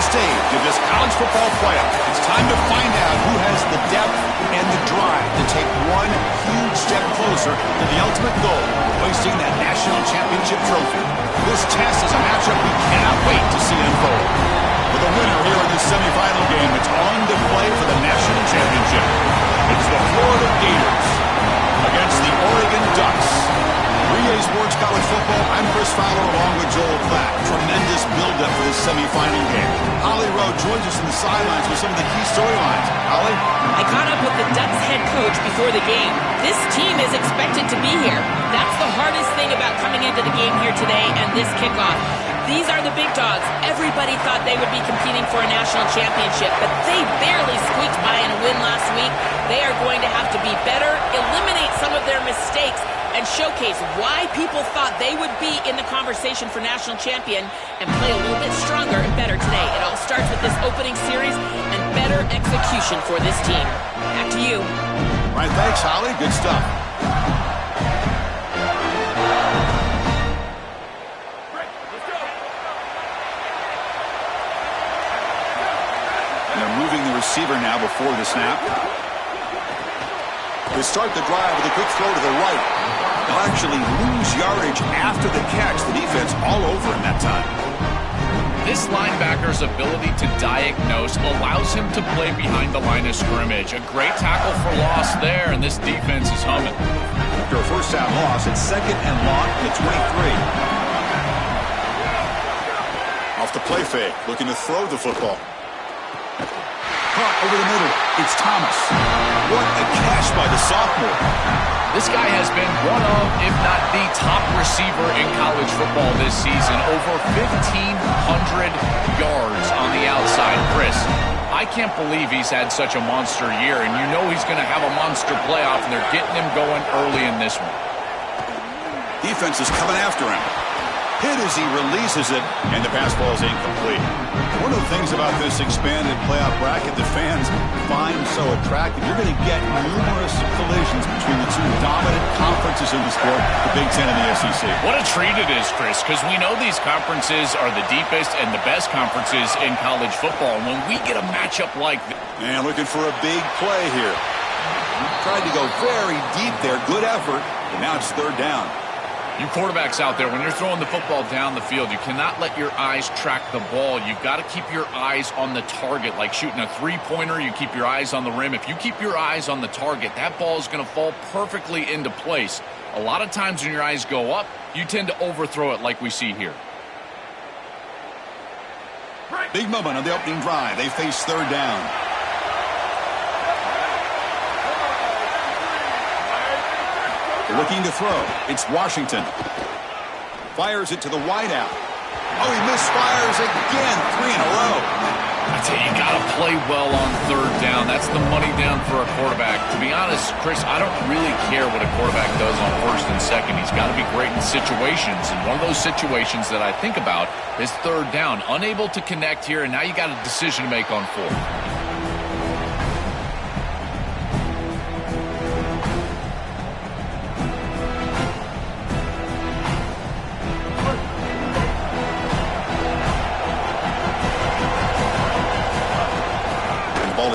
stage of this college football playoff. It's time to find out who has the depth and the drive to take one huge step closer to the ultimate goal, hoisting that national championship trophy. This test is a matchup we cannot wait to see unfold. For the winner here in this semifinal game, it's on display for the national championship. It's the Florida Gators against the Oregon Ducks. 3A Sports College Football, I'm Chris Fowler along with Joel Klatt. Tremendous build-up for this semifinal game. Holly Rowe joins us from the sidelines with some of the key storylines. Holly? I caught up with the Ducks head coach before the game. This team is expected to be here. That's the hardest thing about coming into the game here today and this kickoff. These are the big dogs. Everybody thought they would be competing for a national championship, but they barely squeaked by in a win last week. They are going to have to be better, eliminate some of their mistakes, and showcase why people thought they would be in the conversation for national champion and play a little bit stronger and better today. It all starts with this opening series and better execution for this team. Back to you. All right, thanks, Holly. Good stuff. They're moving the receiver now before the snap. They start the drive with a quick throw to the right. They'll actually lose yardage after the catch. The defense all over him that time. This linebacker's ability to diagnose allows him to play behind the line of scrimmage. A great tackle for loss there, and this defense is humming. After a first down loss, it's second and long at 23. Off the play fake, looking to throw the football. Caught over the middle. It's Thomas. What a catch by the sophomore. This guy has been one of, if not the top receiver in college football this season. Over 1,500 yards on the outside. Chris, I can't believe he's had such a monster year, and you know he's going to have a monster playoff, and they're getting him going early in this one. Defense is coming after him. Hit as he releases it, and the pass ball is incomplete. One of the things about this expanded playoff bracket the fans find so attractive, you're going to get numerous collisions between the two dominant conferences in the sport, the Big Ten and the SEC. What a treat it is, Chris, because we know these conferences are the deepest and the best conferences in college football. And when we get a matchup like this... And looking for a big play here. Tried to go very deep there. Good effort, but now it's third down. You quarterbacks out there, when you're throwing the football down the field, you cannot let your eyes track the ball. You've got to keep your eyes on the target. Like shooting a three-pointer, you keep your eyes on the rim. If you keep your eyes on the target, that ball is going to fall perfectly into place. A lot of times when your eyes go up, you tend to overthrow it like we see here. Big moment on the opening drive. They face third down. Looking to throw. It's Washington. Fires it to the wideout. Oh, he misfires again. 3 in a row. I tell you, you got to play well on third down. That's the money down for a quarterback. To be honest, Chris, I don't really care what a quarterback does on first and second. He's got to be great in situations. And one of those situations that I think about is third down. Unable to connect here, and now you got a decision to make on fourth.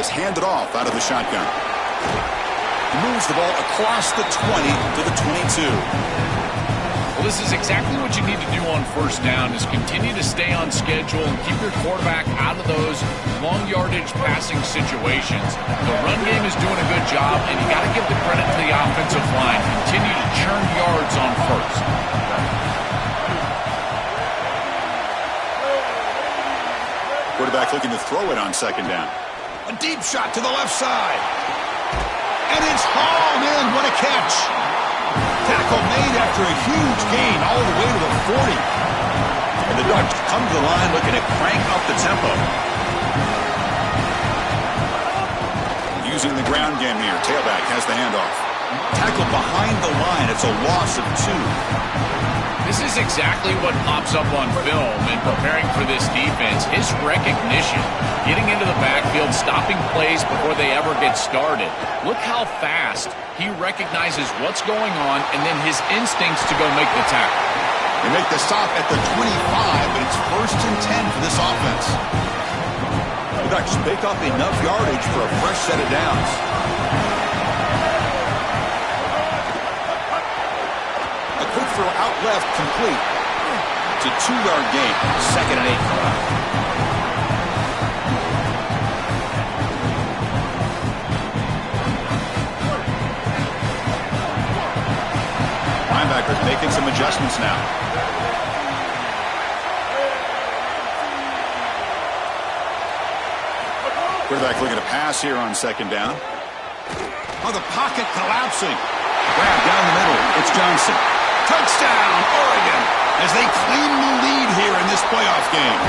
Is handed off out of the shotgun. He moves the ball across the 20 to the 22. Well, this is exactly what you need to do on first down is continue to stay on schedule and keep your quarterback out of those long yardage passing situations. The run game is doing a good job, and you got to give the credit to the offensive line. Continue to churn yards on first. Quarterback looking to throw it on second down. A deep shot to the left side. And it's hauled in. What a catch. Tackle made after a huge gain all the way to the 40. And the Ducks come to the line looking to crank up the tempo. Using the ground game here. Tailback has the handoff. Tackled behind the line. It's a loss of 2. This is exactly what pops up on film in preparing for this defense. His recognition, getting into the backfield, stopping plays before they ever get started. Look how fast he recognizes what's going on and then his instincts to go make the tackle. They make the stop at the 25, but it's 1st and 10 for this offense. The Ducks pick up enough yardage for a fresh set of downs. A quick throw out left, complete. It's a 2-yard gain, 2nd and 8. Linebackers making some adjustments now. Quarterback looking to pass here on 2nd down. Oh, the pocket collapsing. Grab down the middle. It's Johnson. Touchdown, Oregon, as they claim the lead here in this playoff game.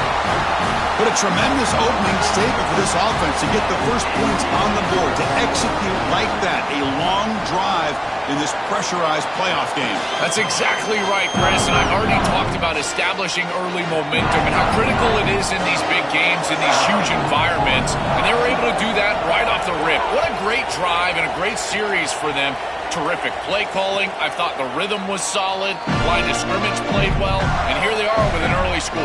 What a tremendous opening statement for this offense to get the first points on the board, to execute like that, a long drive in this pressurized playoff game. That's exactly right, Chris, and I've already talked about establishing early momentum and how critical it is in these big games, in these huge environments, and they were able to do that right off the rip. What a great drive and a great series for them. Terrific play calling. I thought the rhythm was solid. Line of scrimmage played well, and here they are with an early score.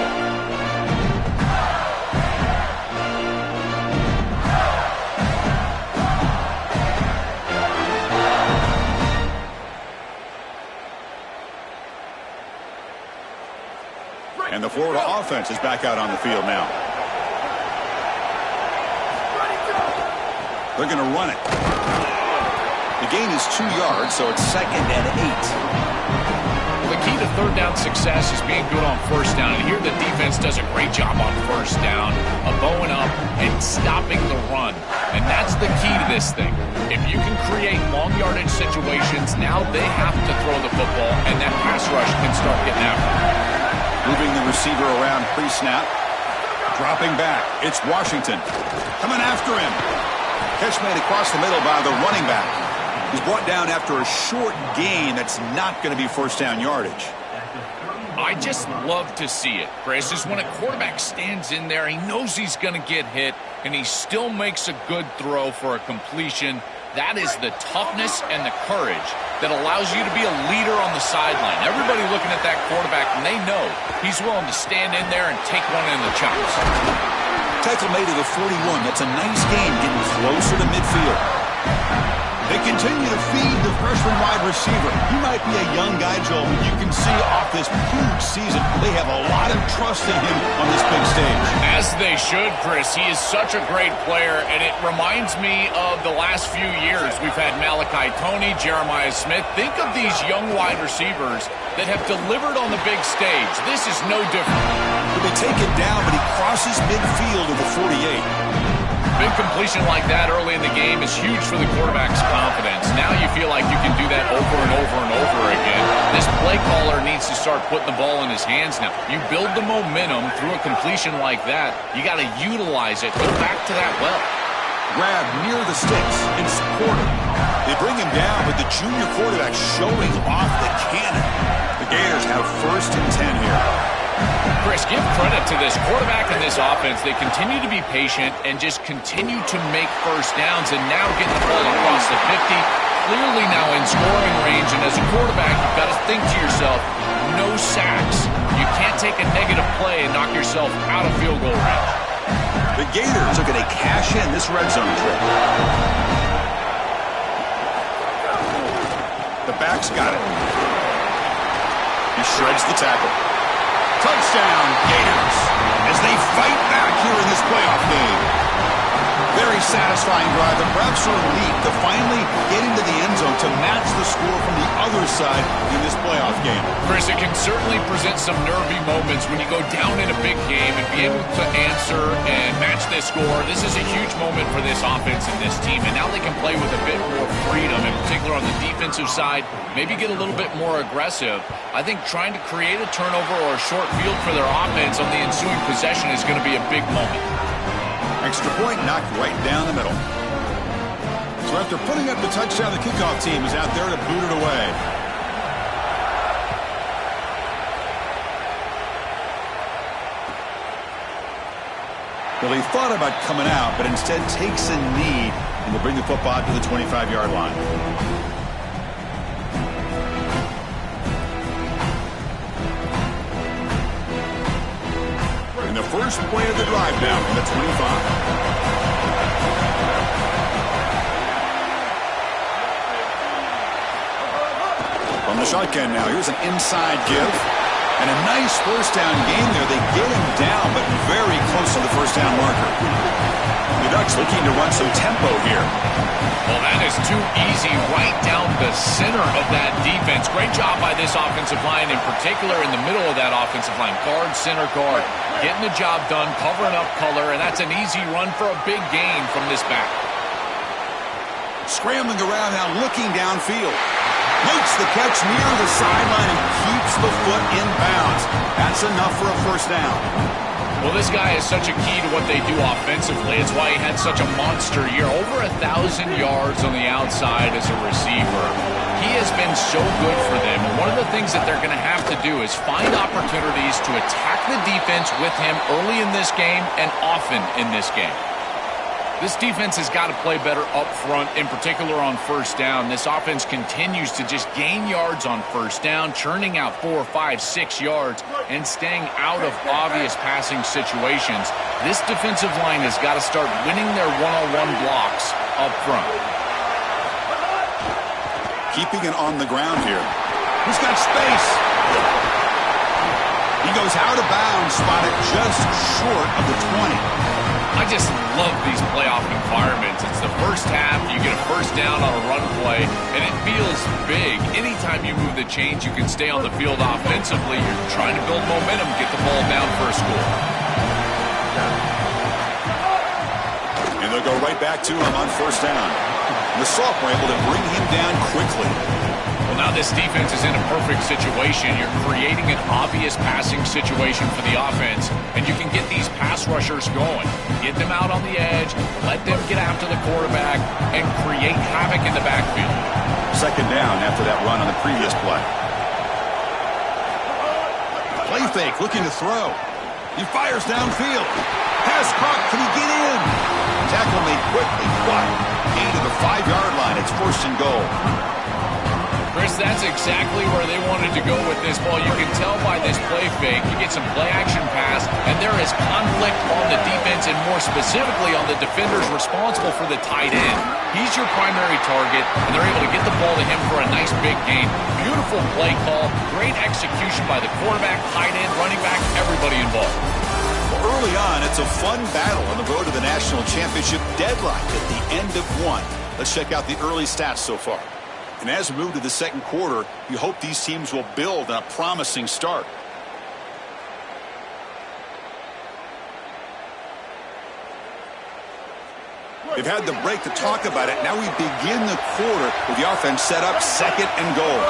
And the Florida offense is back out on the field now. They're going to run it. The gain is 2 yards, so it's 2nd and 8. The key to third down success is being good on first down. And here the defense does a great job on first down of bowing up and stopping the run. And that's the key to this thing. If you can create long yardage situations, now they have to throw the football, and that pass rush can start getting after them. Moving the receiver around pre-snap. Dropping back. It's Washington. Coming after him. Catch made across the middle by the running back. He's brought down after a short gain that's not going to be first down yardage. I just love to see it, Chris, is when a quarterback stands in there, he knows he's going to get hit, and he still makes a good throw for a completion. That is the toughness and the courage that allows you to be a leader on the sideline. Everybody looking at that quarterback, and they know he's willing to stand in there and take one in the chops. Tackle made to the 41. That's a nice gain, getting closer to midfield. They continue to feed the freshman wide receiver. He might be a young guy, Joel, but you can see off this huge season, they have a lot of trust in him on this big stage. As they should, Chris. He is such a great player, and it reminds me of the last few years. We've had Malachi Toney, Jeremiah Smith. Think of these young wide receivers that have delivered on the big stage. This is no different. He'll be taken down, but he crosses midfield to the 48. Big completion like that early in the game is huge for the quarterback's confidence. Now you feel like you can do that over and over and over again. This play caller needs to start putting the ball in his hands now. You build the momentum through a completion like that. You got to utilize it. Go back to that well. Grab near the sticks and support him. They bring him down with the junior quarterback showing off the cannon. The Gators have 1st and 10 here. Chris, give credit to this quarterback and this offense. They continue to be patient and just continue to make first downs, and now getting the ball across the 50, clearly now in scoring range. And as a quarterback, you've got to think to yourself, no sacks. You can't take a negative play and knock yourself out of field goal range. The Gators are going to cash in this red zone trip. The back's got it. He shreds the tackle. Touchdown, Gators, as they fight back here in this playoff game. Very satisfying drive. The refs are elite to finally get into the end zone to match the score from the other side in this playoff game. Chris, it can certainly present some nervy moments when you go down in a big game and be able to answer and match this score. This is a huge moment for this offense and this team, and now they can play with a bit more freedom, in particular on the defensive side, maybe get a little bit more aggressive. I think trying to create a turnover or a short field for their offense on the ensuing possession is going to be a big moment. Extra point knocked right down the middle. So after putting up the touchdown, the kickoff team is out there to boot it away. Well, he thought about coming out, but instead takes a knee and will bring the football to the 25-yard line. And the first play of the drive now from the 25. From the shotgun now, here's an inside give. And a nice first down game there. They get him down, but very close to the first down marker. The Ducks looking to run some tempo here. Well, that is too easy right down the center of that defense. Great job by this offensive line, in particular in the middle of that offensive line. Guard, center, guard. Getting the job done, covering up color, and that's an easy run for a big gain from this back. Scrambling around now, looking downfield. Makes the catch near the sideline and keeps the foot in bounds. That's enough for a first down. Well, this guy is such a key to what they do offensively. It's why he had such a monster year. Over 1,000 yards on the outside as a receiver. He has been so good for them. And one of the things that they're going to have to do is find opportunities to attack the defense with him early in this game and often in this game. This defense has got to play better up front, in particular on first down. This offense continues to just gain yards on first down, churning out 4, 5, 6 yards, and staying out of obvious passing situations. This defensive line has got to start winning their one-on-one blocks up front. Keeping it on the ground here. He's got space. He goes out of bounds, spotted just short of the 20. I just love these playoff environments. It's the first half, you get a first down on a run play, and it feels big. Anytime you move the chains, you can stay on the field offensively. You're trying to build momentum, get the ball down for a score. And they'll go right back to him on first down. And the sophomore able to bring him down quickly. Well, now this defense is in a perfect situation. You're creating an obvious passing situation for the offense, and you can get these pass rushers going. Get them out on the edge, let them get after the quarterback, and create havoc in the backfield. Second down after that run on the previous play. Play fake, looking to throw. He fires downfield. Pass caught, can he get in? Tackle made quickly, but gain to the 5-yard line. It's first and goal. Chris, that's exactly where they wanted to go with this ball. You can tell by this play fake. You get some play-action pass, and there is conflict on the defense, and more specifically on the defenders responsible for the tight end. He's your primary target, and they're able to get the ball to him for a nice big gain. Beautiful play call, great execution by the quarterback, tight end, running back, everybody involved. Well, early on, it's a fun battle on the road to the national championship deadline at the end of one. Let's check out the early stats so far. And as we move to the second quarter, you hope these teams will build on a promising start. They've had the break to talk about it. Now we begin the quarter with the offense set up, second and goal.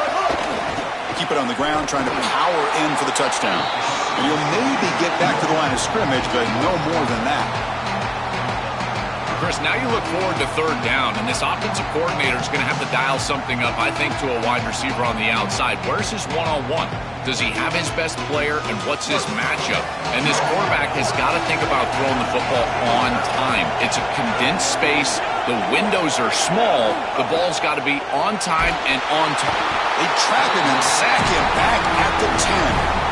Keep it on the ground, trying to power in for the touchdown. And you'll maybe get back to the line of scrimmage, but no more than that. Chris, now you look forward to third down, and this offensive coordinator is going to have to dial something up, I think, to a wide receiver on the outside. Where's his one-on-one? Does he have his best player, and what's his matchup? And this quarterback has got to think about throwing the football on time. It's a condensed space. The windows are small. The ball's got to be on time and on target. They trap him and sack him back at the 10.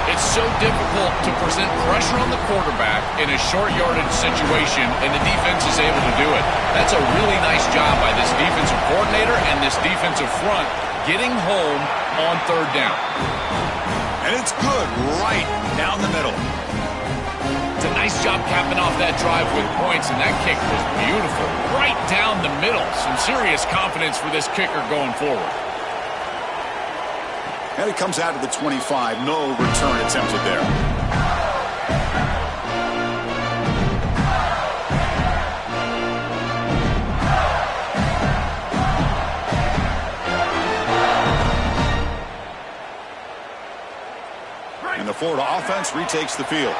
It's so difficult to present pressure on the quarterback in a short yardage situation, and the defense is able to do it. That's a really nice job by this defensive coordinator and this defensive front getting home on third down. And it's good right down the middle. It's a nice job capping off that drive with points, and that kick was beautiful. Right down the middle. Some serious confidence for this kicker going forward. And it comes out to the 25. No return attempted there. And the Florida offense retakes the field.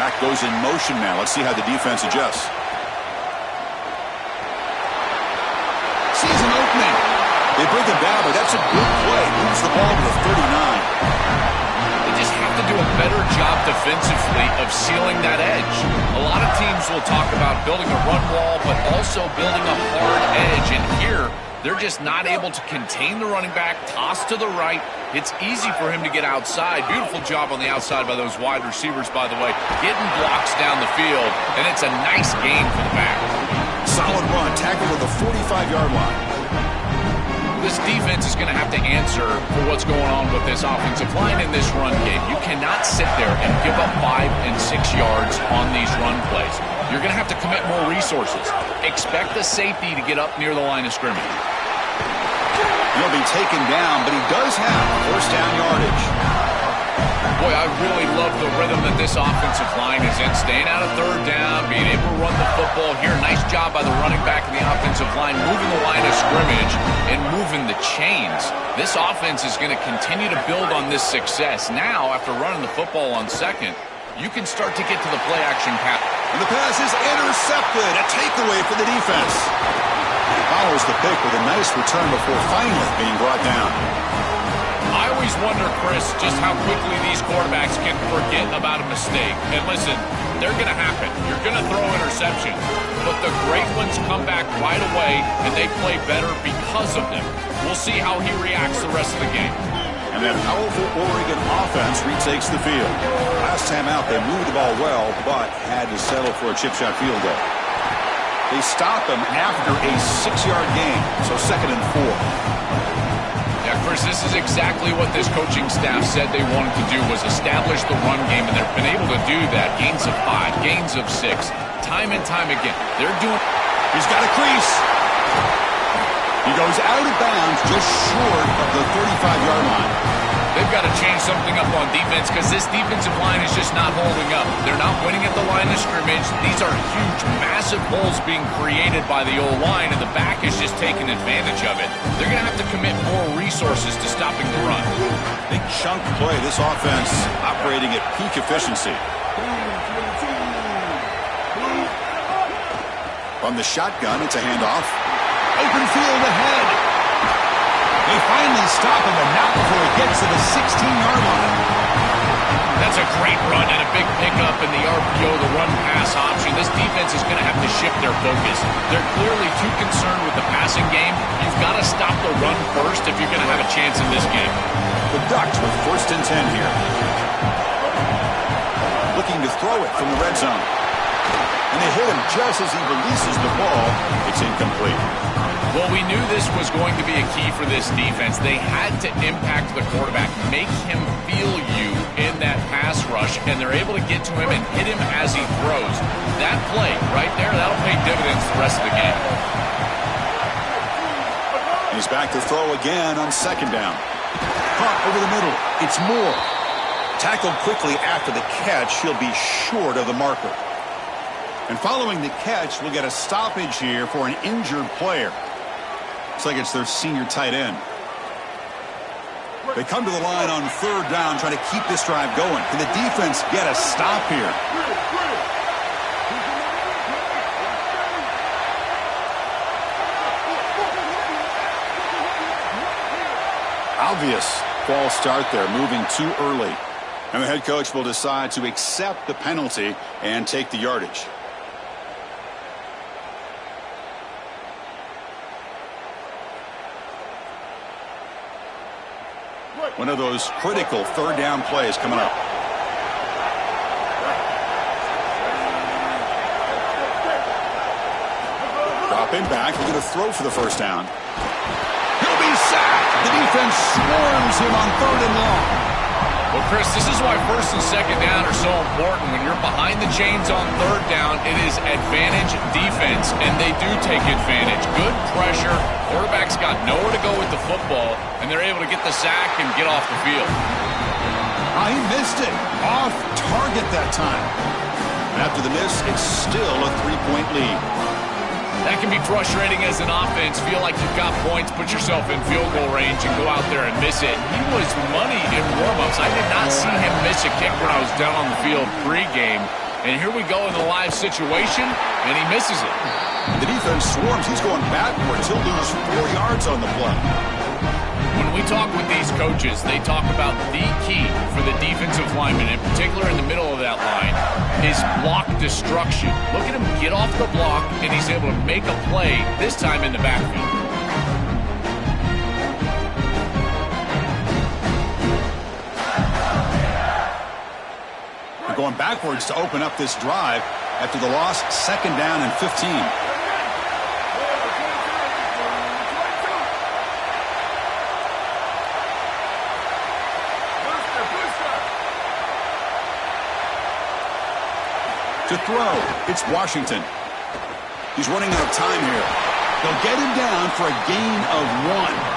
Mack goes in motion now. Let's see how the defense adjusts. Sees an opening. They bring him down, but that's a good play. Moves the ball to the 39. They just have to do a better job defensively of sealing that edge. A lot of teams will talk about building a run wall, but also building a hard edge. And here, They're just not able to contain the running back, toss to the right. It's easy for him to get outside. Beautiful job on the outside by those wide receivers, by the way, getting blocks down the field, and it's a nice gain for the back. Solid run, tackled at the 45-yard line. This defense is going to have to answer for what's going on with this offensive line in this run game. You cannot sit there and give up 5 and 6 yards on these run plays. You're going to have to commit more resources. Expect the safety to get up near the line of scrimmage. He'll be taken down, but he does have first down yardage. Boy, I really love the rhythm that this offensive line is in. Staying out of third down, being able to run the football here. Nice job by the running back and the offensive line, moving the line of scrimmage and moving the chains. This offense is going to continue to build on this success. Now, after running the football on second, you can start to get to the play-action pass. And the pass is intercepted. A takeaway for the defense. He follows the pick with a nice return before finally being brought down. I always wonder, Chris, just how quickly these quarterbacks can forget about a mistake. And listen, they're going to happen. You're going to throw interceptions. But the great ones come back right away, and they play better because of them. We'll see how he reacts the rest of the game. And that powerful Oregon offense retakes the field. Last time out, they moved the ball well, but had to settle for a chip shot field goal. They stop him after a 6-yard gain, so 2nd and 4. Yeah, Chris, this is exactly what this coaching staff said they wanted to do, was establish the run game, and they've been able to do that. Gains of 5, gains of 6, time and time again. They're doing... He's got a crease. He goes out of bounds just short of the 35-yard line. They've got to change something up on defense because this defensive line is just not holding up. They're not winning at the line of scrimmage. These are huge, massive holes being created by the O-line, and the back is just taking advantage of it. They're going to have to commit more resources to stopping the run. Big chunk play. This offense operating at peak efficiency. From the shotgun, it's a handoff. Open field ahead. They finally stop him, and not before he gets to the 16-yard line. That's a great run and a big pickup in the RPO, the run-pass option. This defense is going to have to shift their focus. They're clearly too concerned with the passing game. You've got to stop the run first if you're going to have a chance in this game. The Ducks with 1st and 10 here. Looking to throw it from the red zone. And they hit him just as he releases the ball. It's incomplete. Well, we knew this was going to be a key for this defense. They had to impact the quarterback, make him feel you in that pass rush, and they're able to get to him and hit him as he throws. That play right there, that'll pay dividends the rest of the game. He's back to throw again on 2nd down. Caught over the middle. It's Moore. Tackled quickly after the catch. He'll be short of the marker. And following the catch, we'll get a stoppage here for an injured player. Looks like it's their senior tight end. They come to the line on 3rd down, trying to keep this drive going. Can the defense get a stop here? Obvious false start there, moving too early. And the head coach will decide to accept the penalty and take the yardage. One of those critical 3rd down plays coming up. Dropping back, we're going to throw for the 1st down. He'll be sacked. The defense swarms him on 3rd and long. Well, Chris, this is why 1st and 2nd down are so important. When you're behind the chains on 3rd down, it is advantage defense, and they do take advantage. Good pressure. Quarterback's got nowhere to go with the football, and they're able to get the sack and get off the field. He missed it. Off target that time. After the miss, it's still a 3-point lead. That can be frustrating as an offense. Feel like you've got points, put yourself in field goal range, and go out there and miss it. He was money in warm-ups. I did not see him miss a kick when I was down on the field pregame. And here we go in the live situation, and he misses it. The defense swarms. He's going backwards. He'll lose 4 yards on the play. When we talk with these coaches, they talk about the key for the defensive lineman, in particular in the middle of that line, is block destruction. Look at him get off the block, and he's able to make a play, this time in the backfield. They're going backwards to open up this drive after the loss, 2nd down and 15. To throw, it's Washington. He's running out of time here. They'll get him down for a gain of 1.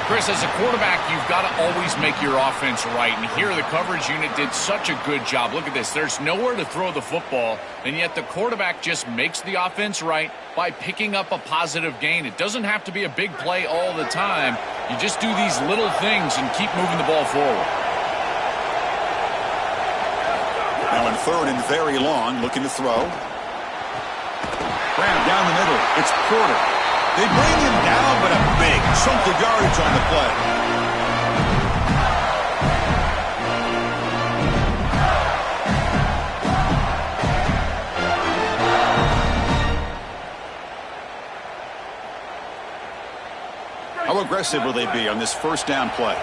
Chris, as a quarterback, you've got to always make your offense right. And here, the coverage unit did such a good job. Look at this. There's nowhere to throw the football, and yet the quarterback just makes the offense right by picking up a positive gain. It doesn't have to be a big play all the time. You just do these little things and keep moving the ball forward. Now in 3rd and very long, looking to throw. Grab down the middle. It's Porter. They bring him down, but a big chunk of yardage on the play. How aggressive will they be on this 1st down play?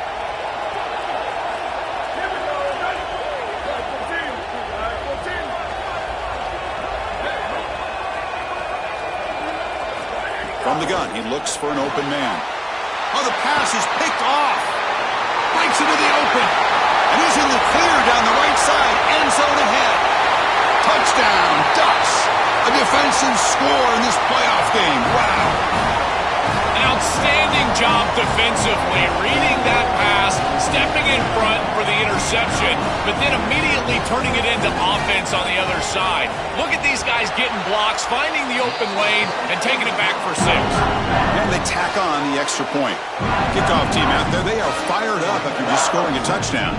From the gun, he looks for an open man. Oh, the pass is picked off. Breaks into the open. And he's in the clear down the right side. End zone ahead. Touchdown, Ducks. A defensive score in this playoff game. Wow. An outstanding job defensively, reading that pass, stepping in front for the interception, but then immediately turning it into offense on the other side. Look at these guys getting blocks, finding the open lane, and taking it back for 6. And they tack on the extra point. Kickoff team out there, they are fired up after just scoring a touchdown.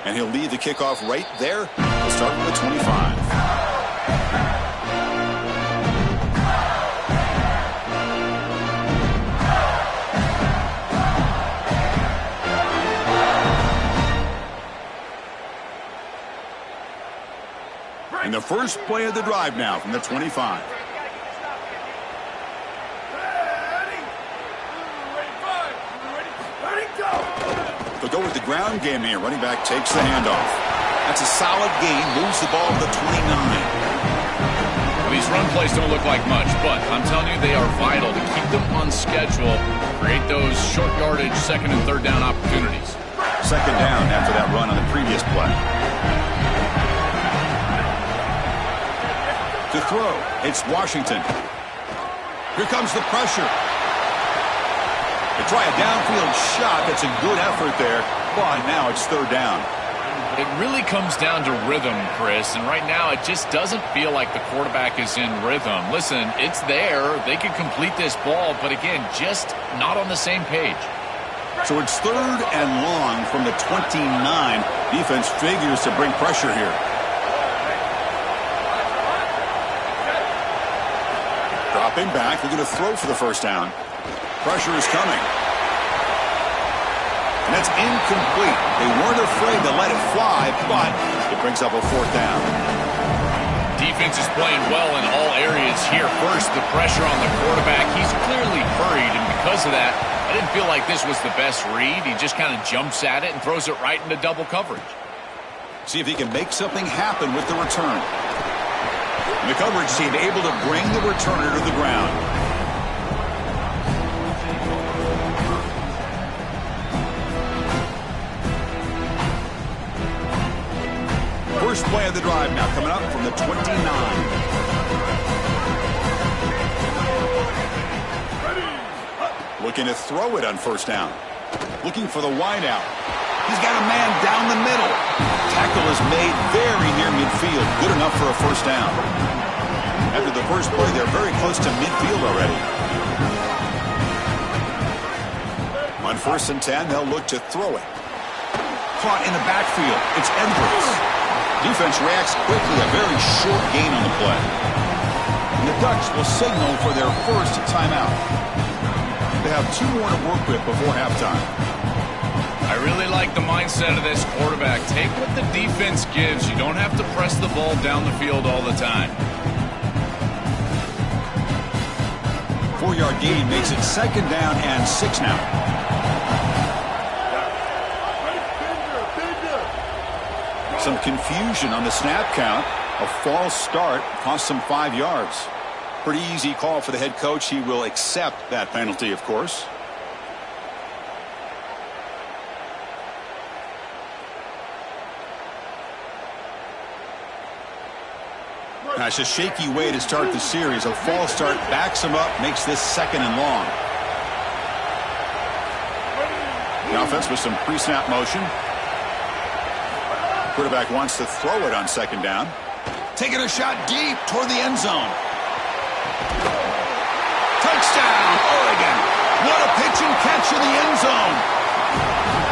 And he'll lead the kickoff right there. We'll start with the 25. And the first play of the drive now from the 25. They'll go with the ground game here. Running back takes the handoff. That's a solid gain. Moves the ball to the 29. Well, these run plays don't look like much, but I'm telling you, they are vital to keep them on schedule, create those short yardage 2nd and 3rd down opportunities. 2nd down after that run on the previous play. To throw, it's Washington. Here comes the pressure. They try a downfield shot. That's a good effort there, but now it's 3rd down. It really comes down to rhythm, Chris, and right now it just doesn't feel like the quarterback is in rhythm. Listen, it's there. They can complete this ball, but again, just not on the same page. So it's 3rd and long from the 29. Defense figures to bring pressure here. Dropping back, they're going to throw for the 1st down. Pressure is coming. And that's incomplete. They weren't afraid to let it fly, but it brings up a 4th down. Defense is playing well in all areas here. First, the pressure on the quarterback. He's clearly hurried, and because of that, I didn't feel like this was the best read. He just kind of jumps at it and throws it right into double coverage. See if he can make something happen with the return. And the coverage team able to bring the returner to the ground. First play of the drive now coming up from the 29. Looking to throw it on 1st down. Looking for the wideout. He's got a man down the middle. Tackle is made very near midfield. Good enough for a 1st down. After the first play, they're very close to midfield already. On 1st and 10, they'll look to throw it. Caught in the backfield. It's Edwards. Defense reacts quickly. A very short gain on the play. And the Ducks will signal for their 1st timeout. They have 2 more to work with before halftime. I really like the mindset of this quarterback. Take what the defense gives. You don't have to press the ball down the field all the time. 4-yard gain makes it 2nd down and 6 now. Some confusion on the snap count. A false start cost him 5 yards. Pretty easy call for the head coach. He will accept that penalty, of course. That's a shaky way to start the series. A false start backs him up, makes this 2nd and long. The offense with some pre-snap motion. Quarterback wants to throw it on 2nd down. Taking a shot deep toward the end zone. Touchdown, Oregon. What a pitch and catch in the end zone.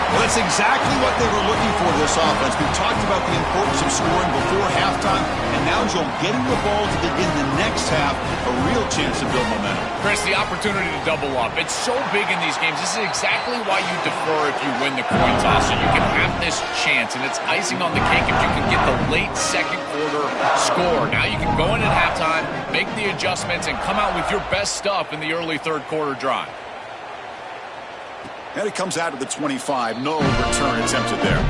Well, that's exactly what they were looking for, this offense. We talked about the importance of scoring before halftime, and now Joel getting the ball to begin the next half, a real chance to build momentum. Chris, the opportunity to double up. It's so big in these games. This is exactly why you defer if you win the coin toss, so you can have this chance, and it's icing on the cake if you can get the late 2nd quarter score. Now you can go in at halftime, make the adjustments, and come out with your best stuff in the early 3rd quarter drive. And it comes out of the 25. No return attempted there.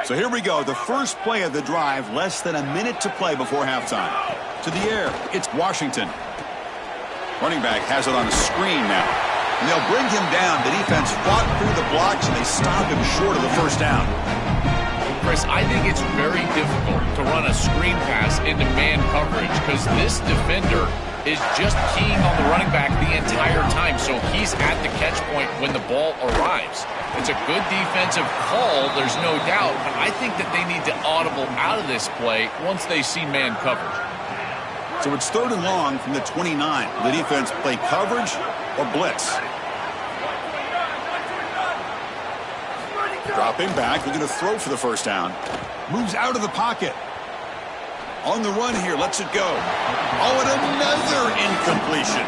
So here we go. The first play of the drive. Less than a minute to play before halftime. To the air. It's Washington. Running back has it on a screen now. And they'll bring him down. The defense fought through the blocks, and they stopped him short of the 1st down. Chris, I think it's very difficult to run a screen pass into man coverage because this defender is just keying on the running back the entire time, so he's at the catch point when the ball arrives. It's a good defensive call, there's no doubt, but I think that they need to audible out of this play once they see man coverage. So it's 3rd and long from the 29. The defense play coverage or blitz. Dropping back, looking to throw for the 1st down. Moves out of the pocket. On the run here, lets it go. Oh, and another incompletion.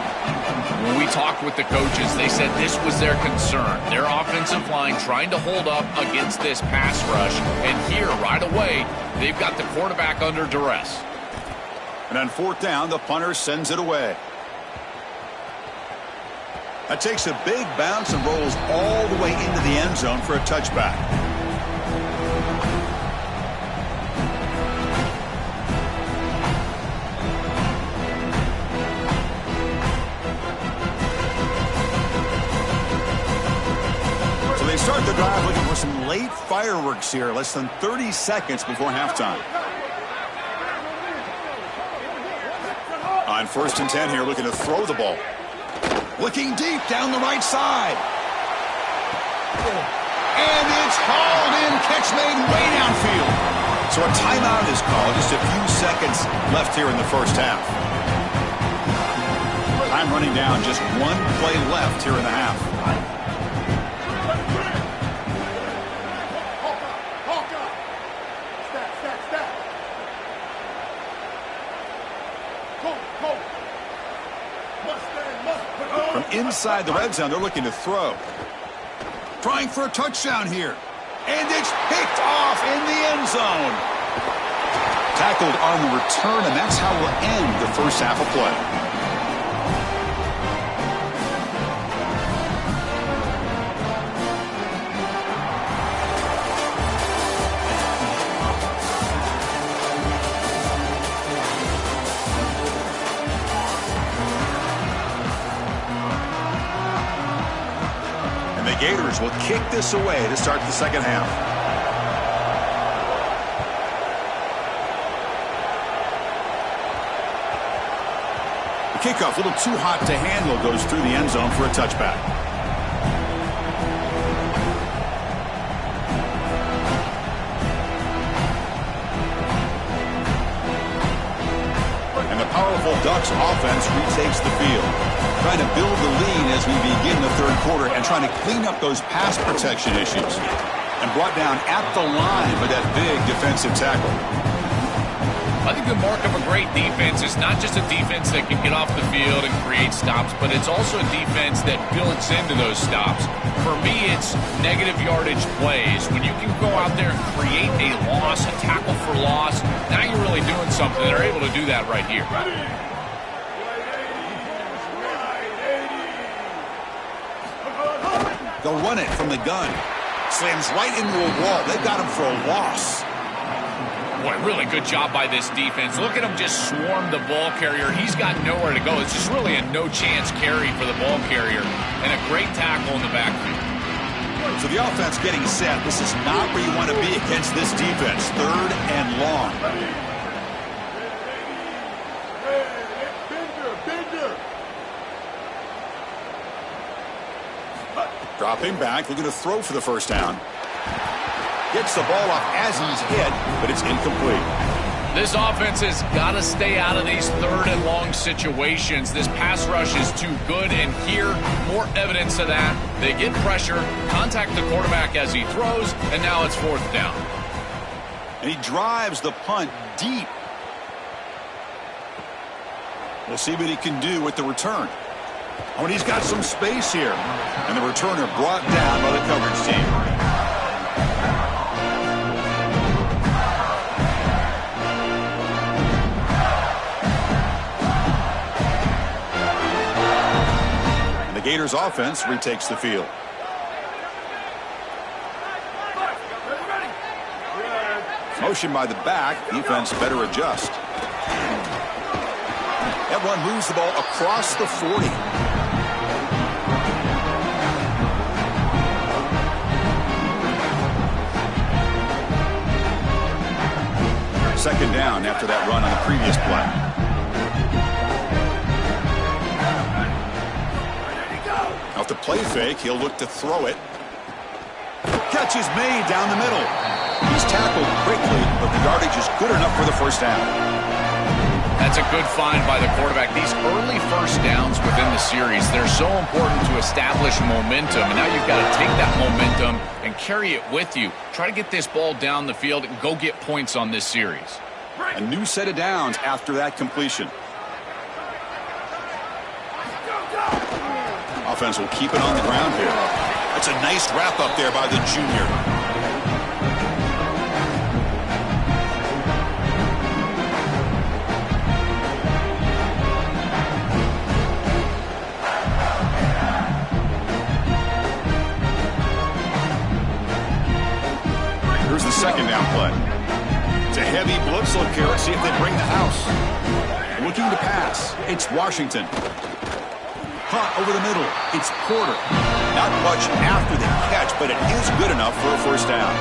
When we talked with the coaches, they said this was their concern. Their offensive line trying to hold up against this pass rush. And here, right away, they've got the quarterback under duress. And on 4th down, the punter sends it away. That takes a big bounce and rolls all the way into the end zone for a touchback. So they start the drive looking for some late fireworks here, less than 30 seconds before halftime. On 1st and 10 here, looking to throw the ball. Looking deep down the right side. And it's hauled in. Catch made way downfield. So a timeout is called. Just a few seconds left here in the 1st half. Time running down. Just 1 play left here in the half. From inside the red zone, they're looking to throw. Trying for a touchdown here. And it's picked off in the end zone. Tackled on the return, and that's how we'll end the 1st half of play. Gators will kick this away to start the 2nd half. The kickoff, a little too hot to handle, goes through the end zone for a touchback. And the powerful Ducks offense retakes the field. Trying to build the lead as we begin the 3rd quarter and trying to clean up those pass protection issues. And brought down at the line by that big defensive tackle. I think the mark of a great defense is not just a defense that can get off the field and create stops, but it's also a defense that builds into those stops. For me, it's negative yardage plays. When you can go out there and create a loss, a tackle for loss, now you're really doing something. They're able to do that right here. They'll run it from the gun. Slams right into a wall. They've got him for a loss. Boy, really good job by this defense. Look at him just swarm the ball carrier. He's got nowhere to go. It's just really a no-chance carry for the ball carrier. And a great tackle in the backfield. So the offense getting set. This is not where you want to be against this defense. 3rd and long. Dropping back, looking to throw for the first down. Gets the ball off as he's hit, but it's incomplete. This offense has got to stay out of these 3rd and long situations. This pass rush is too good, and here, more evidence of that. They get pressure, contact the quarterback as he throws, and now it's 4th down. And he drives the punt deep. We'll see what he can do with the return. Oh, and he's got some space here. And the returner brought down by the coverage team. The Gators offense retakes the field. Motion by the back. Defense better adjust. That run moves the ball across the 40. Second down after that run on the previous play. Off the play fake, he'll look to throw it. Catch is made down the middle. He's tackled quickly, but the yardage is good enough for the first down. That's a good find by the quarterback. These early first downs within the series, they're so important to establish momentum. And now you've got to take that momentum and carry it with you. Try to get this ball down the field and go get points on this series. A new set of downs after that completion. Offense will keep it on the ground here. That's a nice wrap up there by the junior. Here's the second down play. It's a heavy blitz look here. Let's see if they bring the house. Looking to pass. It's Washington. Punt over the middle. It's Porter. Not much after the catch, but it is good enough for a first down.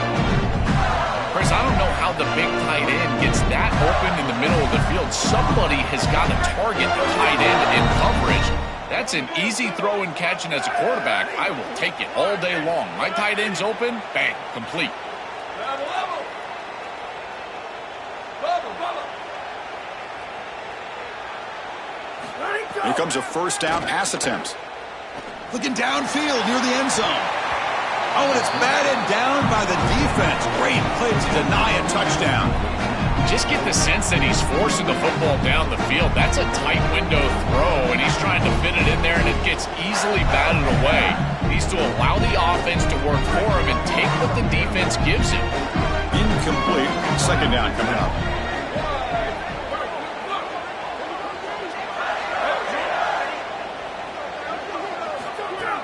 Chris, I don't know how the big tight end gets that open in the middle of the field. Somebody has got to target the tight end in coverage. That's an easy throw and catch, and as a quarterback, I will take it all day long. My tight end's open, bang, complete. Here comes a first down pass attempt. Looking downfield near the end zone. Oh, and it's batted down by the defense. Great play to deny a touchdown. Just get the sense that he's forcing the football down the field. That's a tight window throw, and he's trying to fit it in there, and it gets easily batted away. He needs to allow the offense to work for him and take what the defense gives him. Incomplete. Second down coming up.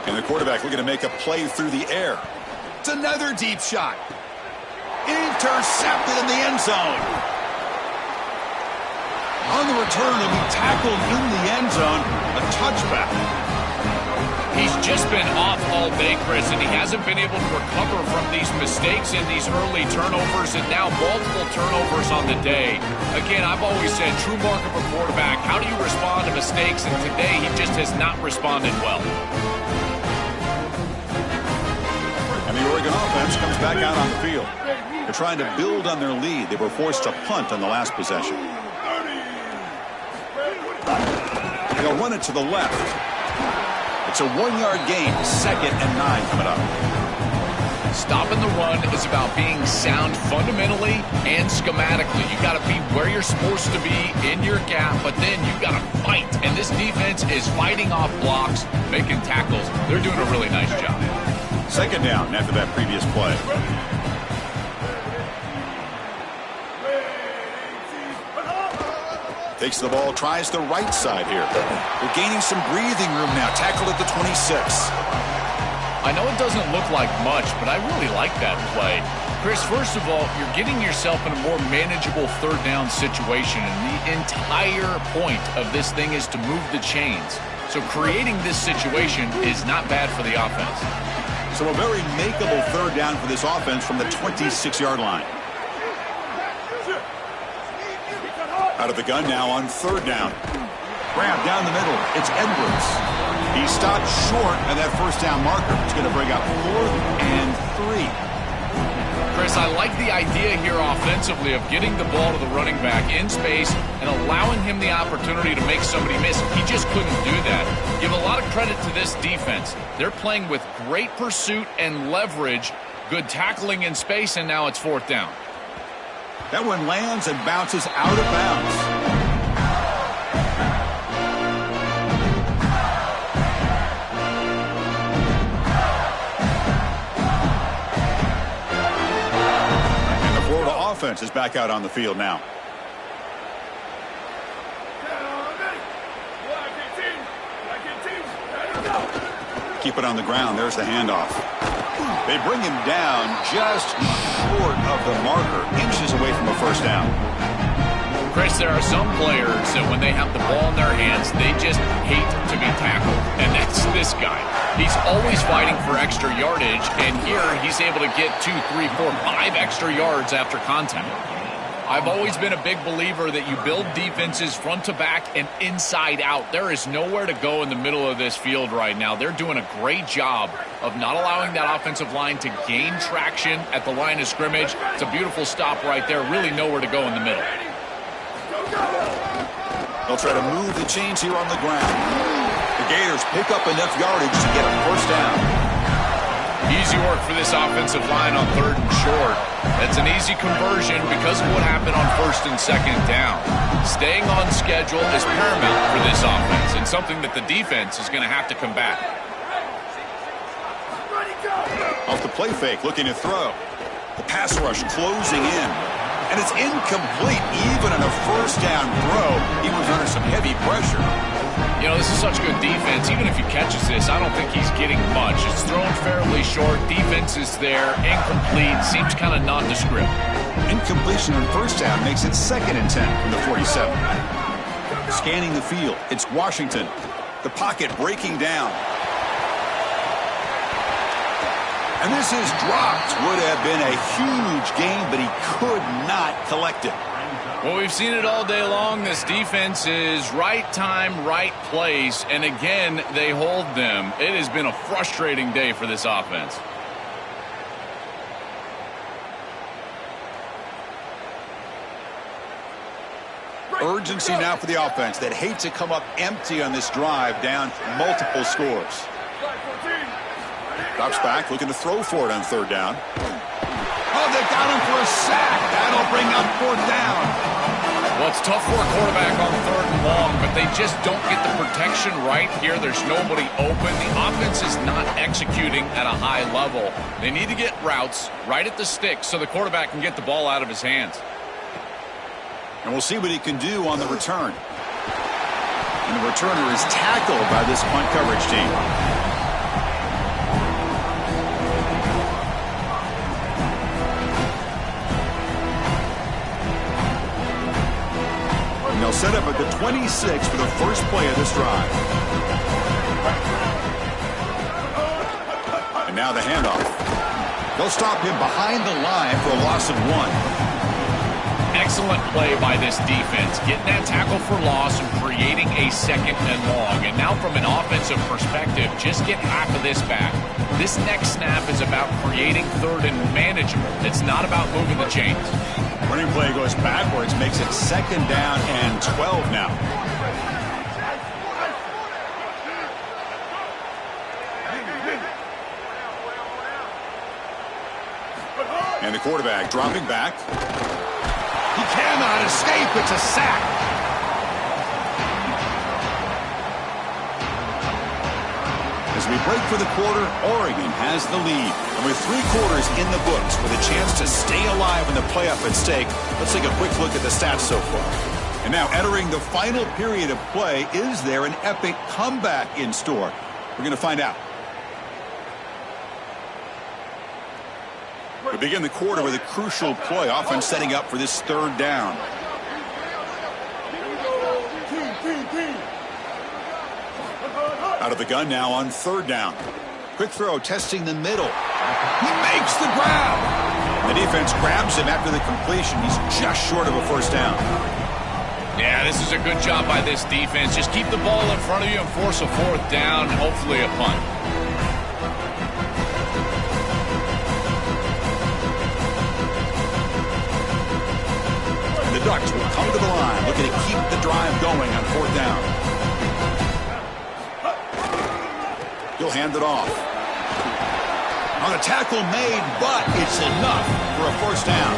And the quarterback looking to make a play through the air. It's another deep shot. Intercepted in the end zone. On the return, he'll be tackled in the end zone. A touchback. He's just been off all day, Chris, and he hasn't been able to recover from these mistakes and these early turnovers, and now multiple turnovers on the day. Again, I've always said, true mark of a quarterback, how do you respond to mistakes? And today, he just has not responded well. And the Oregon offense comes back out on the field. They're trying to build on their lead. They were forced to punt on the last possession. They'll run it to the left. It's a 1-yard gain. 2nd and 9 coming up. Stopping the run is about being sound fundamentally and schematically. You got to be where you're supposed to be in your gap, but then you got to fight. And this defense is fighting off blocks, making tackles. They're doing a really nice job. Second down after that previous play. Takes the ball, tries the right side here. They're gaining some breathing room now. Tackled at the 26. I know it doesn't look like much, but I really like that play. Chris, first of all, you're getting yourself in a more manageable third down situation, and the entire point of this thing is to move the chains. So creating this situation is not bad for the offense. So a very makeable third down for this offense from the 26-yard line. Out of the gun now on third down. Grab down the middle. It's Edwards. He stopped short of that first down marker. It's going to bring up 4th and 3. Chris, I like the idea here offensively of getting the ball to the running back in space and allowing him the opportunity to make somebody miss. He just couldn't do that. Give a lot of credit to this defense. They're playing with great pursuit and leverage, good tackling in space, and now it's 4th down. That one lands and bounces out of bounds. And the Florida offense is back out on the field now. Keep it on the ground. There's the handoff. They bring him down just short of the marker, inches away from a first down. Chris, there are some players that when they have the ball in their hands, they just hate to be tackled. And that's this guy. He's always fighting for extra yardage, and here he's able to get 2, 3, 4, 5 extra yards after contact. I've always been a big believer that you build defenses front to back and inside out. There is nowhere to go in the middle of this field right now. They're doing a great job of not allowing that offensive line to gain traction at the line of scrimmage. It's a beautiful stop right there. Really nowhere to go in the middle. They'll try to move the chains here on the ground. The Gators pick up enough yardage to get a first down. Easy work for this offensive line on 3rd and short. That's an easy conversion because of what happened on 1st and 2nd down. Staying on schedule is paramount for this offense and something that the defense is going to have to combat. Off the play fake, looking to throw. The pass rush closing in. And it's incomplete even on a first down throw. He was under some heavy pressure. You know, this is such good defense. Even if he catches this, I don't think he's getting much. It's thrown fairly short. Defense is there. Incomplete. Seems kind of nondescript. Incompletion on first down makes it 2nd and 10 from the 47. Scanning the field. It's Washington. The pocket breaking down. And this is dropped. Would have been a huge gain, but he could not collect it. Well, we've seen it all day long. This defense is right time, right place, and again, they hold them. It has been a frustrating day for this offense. Urgency now for the offense that hate to come up empty on this drive, down multiple scores. Drops back, looking to throw for it on 3rd down. Oh, they got him for a sack. That'll bring up 4th down. Well, it's tough for a quarterback on 3rd and long, but they just don't get the protection right here. There's nobody open. The offense is not executing at a high level. They need to get routes right at the stick so the quarterback can get the ball out of his hands. And we'll see what he can do on the return. And the returner is tackled by this punt coverage team. And they'll set up at the 26 for the first play of this drive. And now the handoff. They'll stop him behind the line for a loss of 1. Excellent play by this defense, getting that tackle for loss and creating a 2nd and long. And now from an offensive perspective, just get half of this back. This next snap is about creating 3rd and manageable. It's not about moving the chains. Running play goes backwards, makes it 2nd down and 12 now. And the quarterback dropping back. He cannot escape. It's a sack. As we break for the quarter, Oregon has the lead. And with 3 quarters in the books with a chance to stay alive in the playoff at stake, let's take a quick look at the stats so far. And now entering the final period of play, is there an epic comeback in store? We're going to find out. We begin the quarter with a crucial play, offense setting up for this 3rd down. Out of the gun now on 3rd down. Quick throw, testing the middle. He makes the grab. The defense grabs him after the completion. He's just short of a 1st down. Yeah, this is a good job by this defense. Just keep the ball in front of you and force a 4th down, hopefully a punt. The Ducks will come to the line, looking to keep the drive going on 4th down. He'll hand it off. On the tackle made, but it's enough for a 1st down.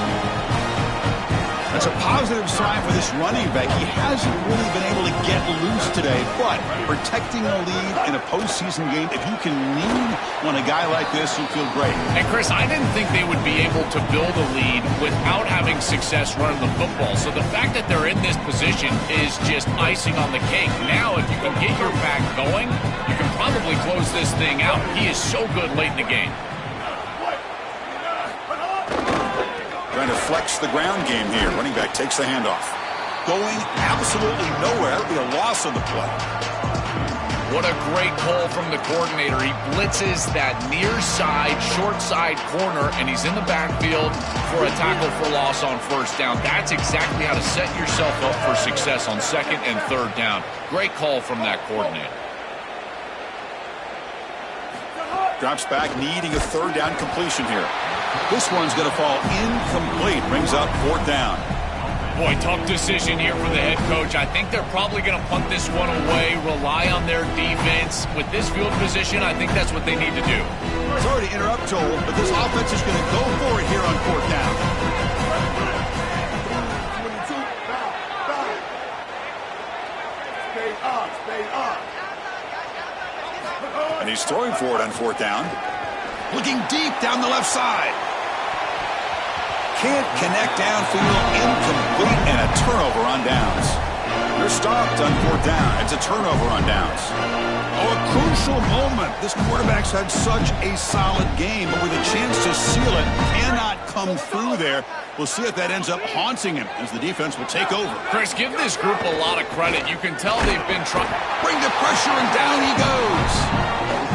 That's a positive sign for this running back. He hasn't really been able to get loose today, but protecting a lead in a postseason game, if you can lean on a guy like this, you feel great. And Chris, I didn't think they would be able to build a lead without having success running the football. So the fact that they're in this position is just icing on the cake. Now, if you can get your back going, you can probably close this thing out. He is so good late in the game. Trying to flex the ground game here. Running back takes the handoff. Going absolutely nowhere. It'll be a loss of the play. What a great call from the coordinator. He blitzes that near side, short side corner, and he's in the backfield for a tackle for loss on 1st down. That's exactly how to set yourself up for success on 2nd and 3rd down. Great call from that coordinator. Drops back, needing a 3rd down completion here. This one's going to fall incomplete. Brings up 4th down. Boy, tough decision here for the head coach. I think they're probably going to punt this one away, rely on their defense. With this field position, I think that's what they need to do. Sorry to interrupt, Joel, but this offense is going to go for it here on 4th down. And he's throwing for it on 4th down. Looking deep down the left side. Can't connect downfield, incomplete, and a turnover on downs. They're stopped on 4th down. It's a turnover on downs. Oh, a crucial moment. This quarterback's had such a solid game, but with a chance to seal it, cannot come through there. We'll see if that ends up haunting him as the defense will take over. Chris, give this group a lot of credit. You can tell they've been trying. Bring the pressure, and down he goes.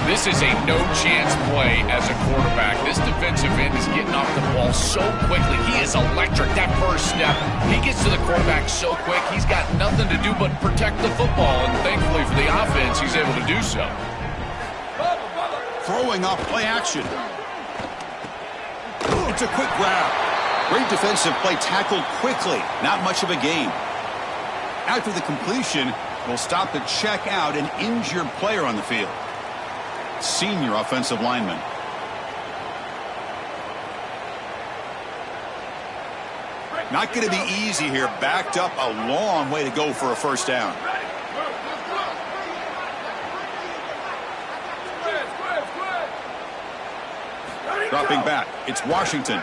This is a no-chance play as a quarterback. This defensive end is getting off the ball so quickly. He is electric. That first step, he gets to the quarterback so quick, he's got nothing to do but protect the football, and thankfully for the offense, he's able to do so. Throwing off play action. It's a quick grab. Great defensive play, tackled quickly. Not much of a gain. After the completion, we'll stop to check out an injured player on the field. Senior offensive lineman. Not going to be easy here. Backed up a long way to go for a 1st down. Dropping back. It's Washington.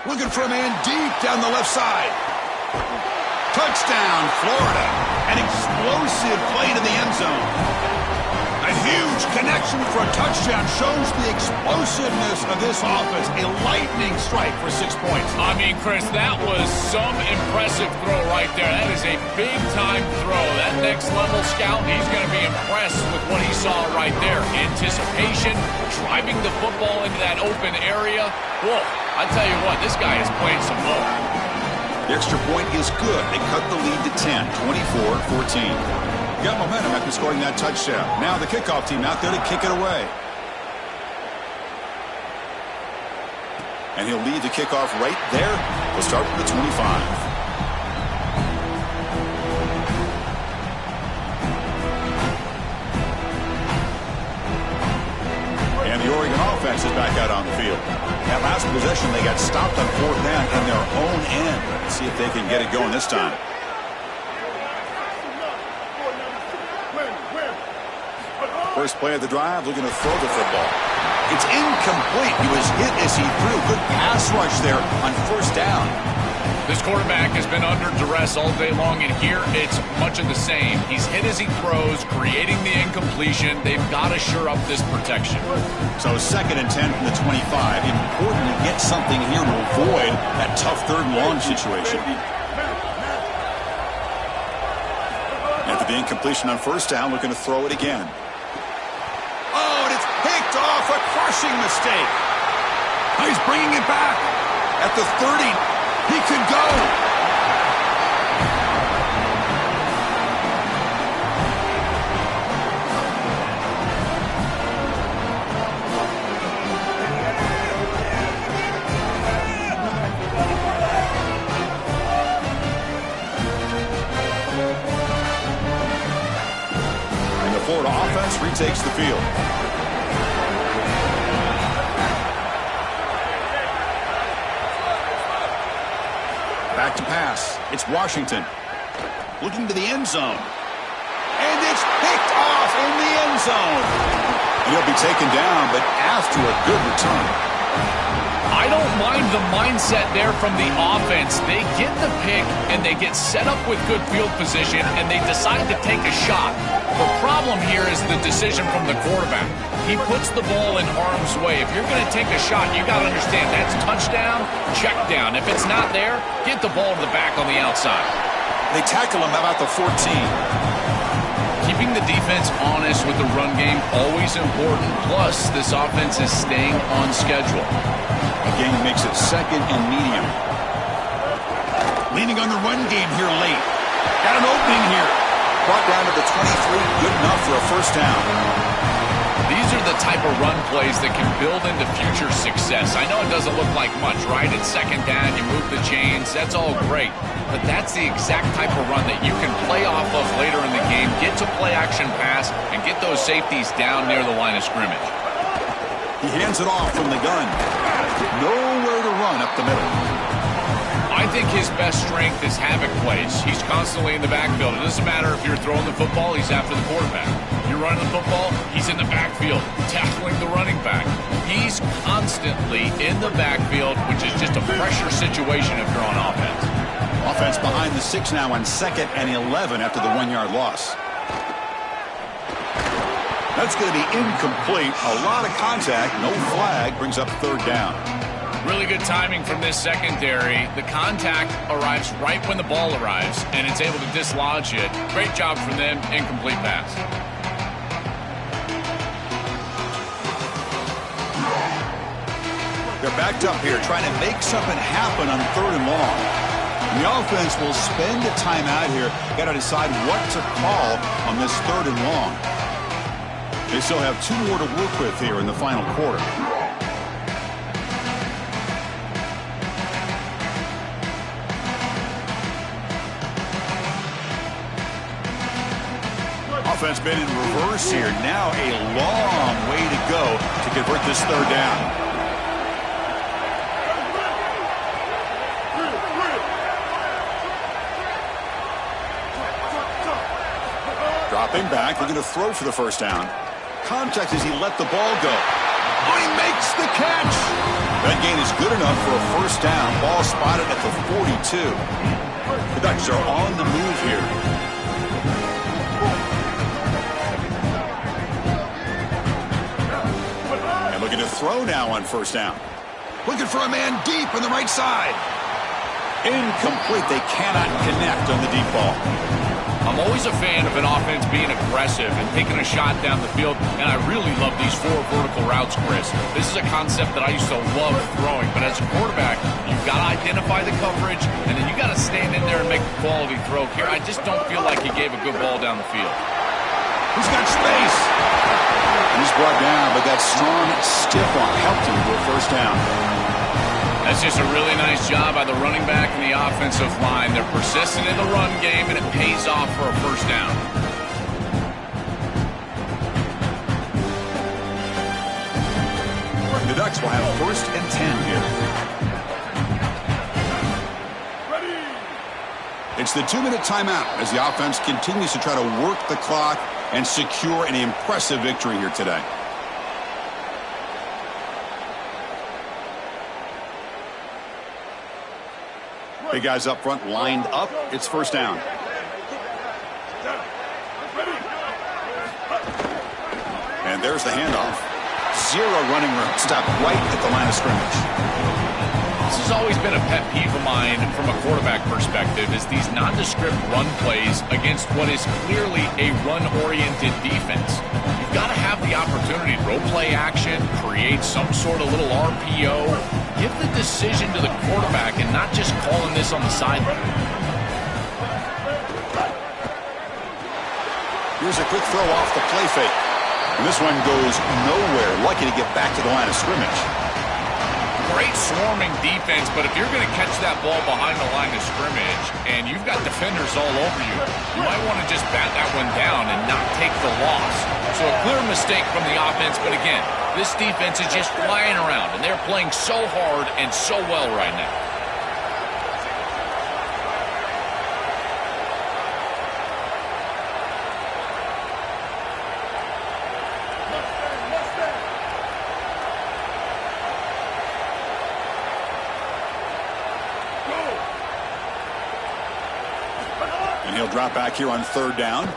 Looking for a man deep down the left side. Touchdown, Florida. An explosive play to the end zone. A huge connection for a touchdown shows the explosiveness of this offense. A lightning strike for 6 points. I mean, Chris, that was some impressive throw right there. That is a big-time throw. That next-level scout, he's going to be impressed with what he saw right there. Anticipation, driving the football into that open area. Whoa, I tell you what, this guy is playing some ball. The extra point is good. They cut the lead to 10, 24-14. Got momentum after scoring that touchdown. Now the kickoff team out there to kick it away. And he'll lead the kickoff right there. We'll start with the 25. And the Oregon offense is back out on the field. That last possession, they got stopped on fourth down in their own end. Let's see if they can get it going this time. First play of the drive, looking to throw the football. It's incomplete. He was hit as he threw. Good pass rush there on first down. This quarterback has been under duress all day long, and here it's much of the same. He's hit as he throws, creating the incompletion. They've got to shore up this protection. So 2nd and 10 from the 25. Important to get something here to avoid that tough 3rd and long situation. After the incompletion on first down, looking to throw it again. Oh, and it's picked off. A crushing mistake. He's bringing it back at the 30. He could go. And the Florida offense retakes the field. Back to pass. It's Washington. Looking to the end zone. And it's picked off in the end zone. And he'll be taken down, but after a good return. I don't mind the mindset there from the offense. They get the pick, and they get set up with good field position, and they decide to take a shot. The problem here is the decision from the quarterback. He puts the ball in harm's way. If you're going to take a shot, you got to understand that's touchdown, check down. If it's not there, get the ball to the back on the outside. They tackle him about the 14. Keeping the defense honest with the run game, always important. Plus, this offense is staying on schedule. Again, he makes it 2nd and medium. Leaning on the run game here late. Got an opening here. Brought down to the 23. Good enough for a first down. These are the type of run plays that can build into future success. I know it doesn't look like much, right? It's 2nd down, you move the chains, that's all great. But that's the exact type of run that you can play off of later in the game, get to play action pass, and get those safeties down near the line of scrimmage. He hands it off from the gun. Nowhere to run up the middle. I think his best strength is havoc plays. He's constantly in the backfield. It doesn't matter if you're throwing the football, he's after the quarterback. You're running the football, he's in the backfield, tackling the running back. He's constantly in the backfield, which is just a pressure situation if you're on offense. Offense behind the 6 now on 2nd and 11 after the 1-yard loss. That's going to be incomplete. A lot of contact, no flag, brings up 3rd down. Really good timing from this secondary. The contact arrives right when the ball arrives, and it's able to dislodge it. Great job from them. Incomplete pass. They're backed up here trying to make something happen on 3rd and long. And the offense will spend a timeout here. Got to decide what to call on this 3rd and long. They still have 2 more to work with here in the final quarter. Offense been in reverse here. Now a long way to go to convert this 3rd down. Dropping back, looking to throw for the first down. Contact as he let the ball go. Oh, he makes the catch. That gain is good enough for a first down. Ball spotted at the 42. The Ducks are on the move here. And looking to throw now on first down. Looking for a man deep on the right side. Incomplete. They cannot connect on the deep ball. I'm always a fan of an offense being aggressive and taking a shot down the field, and I really love these 4 vertical routes, Chris. This is a concept that I used to love throwing, but as a quarterback, you've got to identify the coverage, and then you got to stand in there and make a quality throw. Here, I just don't feel like he gave a good ball down the field. He's got space. And he's brought down, but that strong, stiff arm helped him to a first down. That's just a really nice job by the running back and the offensive line. They're persistent in the run game, and it pays off for a first down. The Ducks Jets will have 1st and 10 here. It's the 2-minute timeout as the offense continues to try to work the clock and secure an impressive victory here today. Big guys up front lined up. It's 1st down. And there's the handoff. 0 running room. Stopped right at the line of scrimmage. This has always been a pet peeve of mine from a quarterback perspective, is these nondescript run plays against what is clearly a run-oriented defense. You've got to have the opportunity to throw play action, create some sort of little RPO, give the decision to the quarterback and not just calling this on the sideline. Here's a quick throw off the play fake. And this one goes nowhere. Lucky to get back to the line of scrimmage. Great swarming defense, but if you're going to catch that ball behind the line of scrimmage and you've got defenders all over you, you might want to just bat that one down and not take the loss. So a clear mistake from the offense, but again, this defense is just flying around, and they're playing so hard and so well right now. And he'll drop back here on 3rd down.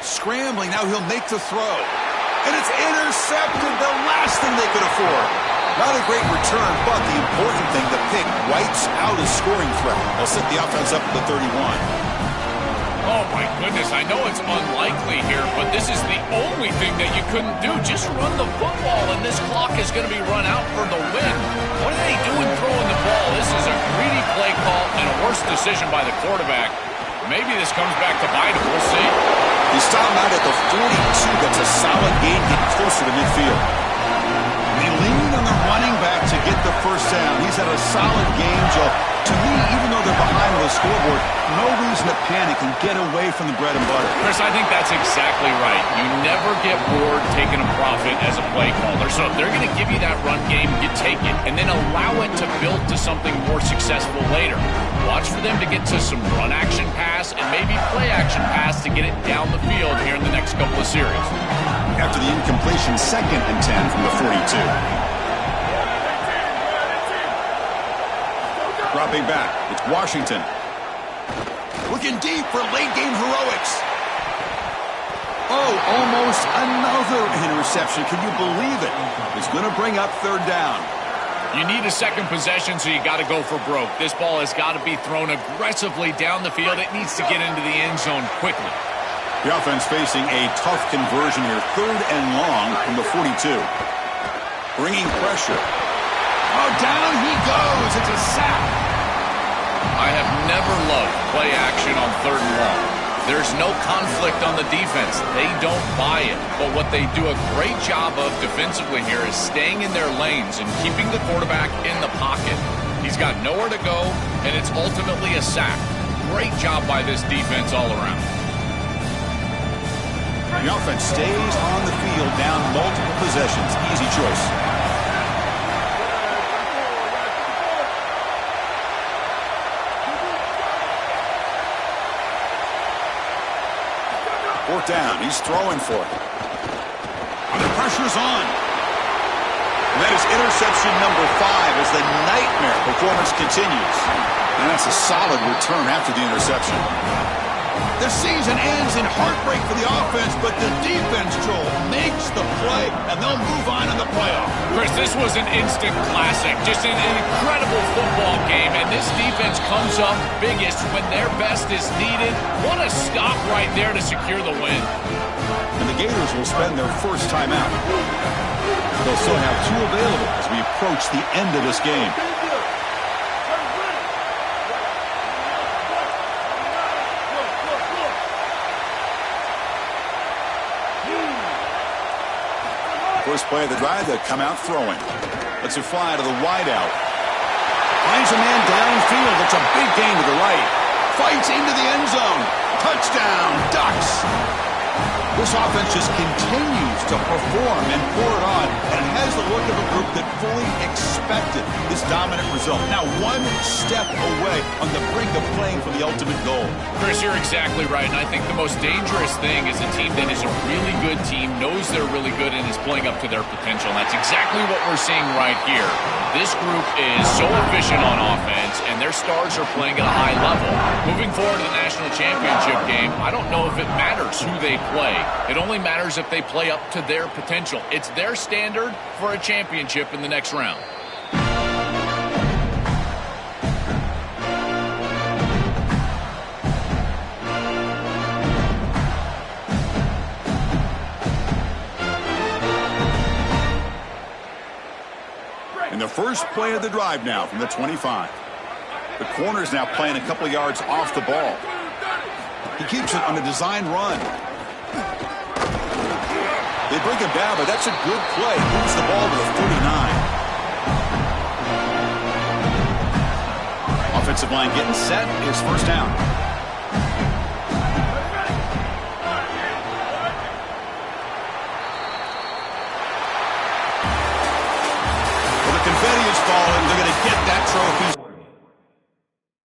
Scrambling, now he'll make the throw. And it's intercepted, the last thing they could afford. Not a great return, but the important thing, the pick wipes out a scoring threat. They'll set the offense up at the 31. Oh, my goodness, I know it's unlikely here, but this is the only thing that you couldn't do. Just run the football, and this clock is going to be run out for the win. What are they doing throwing the ball? This is a greedy play call and a worse decision by the quarterback. Maybe this comes back to bite him. We'll see. He stopped out at the 42. That's a solid gain, getting closer to midfield. They lean on the running back to get the 1st down. He's had a solid game, Joe. To me, even though they're behind on the scoreboard, no reason to panic and get away from the bread and butter. Chris, I think that's exactly right. You never get bored taking a profit as a play caller. So if they're going to give you that run game, you take it, and then allow it to build to something more successful later. Watch for them to get to some run action pass and maybe play action pass to get it down the field here in the next couple of series. After the incompletion, 2nd and 10 from the 42. Dropping back, it's Washington. Looking deep for late-game heroics. Oh, almost another interception. Can you believe it? It's going to bring up 3rd down. You need a second possession, so you got to go for broke. This ball has got to be thrown aggressively down the field. It needs to get into the end zone quickly. The offense facing a tough conversion here. 3rd and long from the 42. Bringing pressure. Oh, down he goes. It's a sack. I have never loved play action on 3rd and long. There's no conflict on the defense. They don't buy it. But what they do a great job of defensively here is staying in their lanes and keeping the quarterback in the pocket. He's got nowhere to go, and it's ultimately a sack. Great job by this defense all around. The offense stays on the field down multiple possessions. Easy choice. 4th down. He's throwing for it. And the pressure's on. And that is interception number 5 as the nightmare performance continues. And that's a solid return after the interception. The season ends in heartbreak for the offense, but the defense, Joel, makes the play, and they'll move on in the playoff. Chris, this was an instant classic. Just an incredible football game, and this defense comes up biggest when their best is needed. What a stop right there to secure the win. And the Gators will spend their 1st timeout. They'll still have 2 available as we approach the end of this game. First play of the drive, they'll come out throwing. Lets it fly to the wideout. Finds a man downfield. It's a big gain to the right. Fights into the end zone. Touchdown, Ducks. This offense just continues to perform and pour it on, and it has the look of a group that fully expected this dominant result. Now one step away on the brink of playing for the ultimate goal. Chris, you're exactly right, and I think the most dangerous thing is a team that is a really good team, knows they're really good, and is playing up to their potential. And that's exactly what we're seeing right here. This group is so efficient on offense, and their stars are playing at a high level. Moving forward to the national championship game, I don't know if it matters who they play. It only matters if they play up to their potential. It's their standard for a championship in the next round. And the first play of the drive now from the 25. The corner's now playing a couple of yards off the ball. He keeps it on a design run. They bring him down, but that's a good play. Moves the ball to the 49. Offensive line getting set. His first down. Well, the confetti is falling. They're going to get that trophy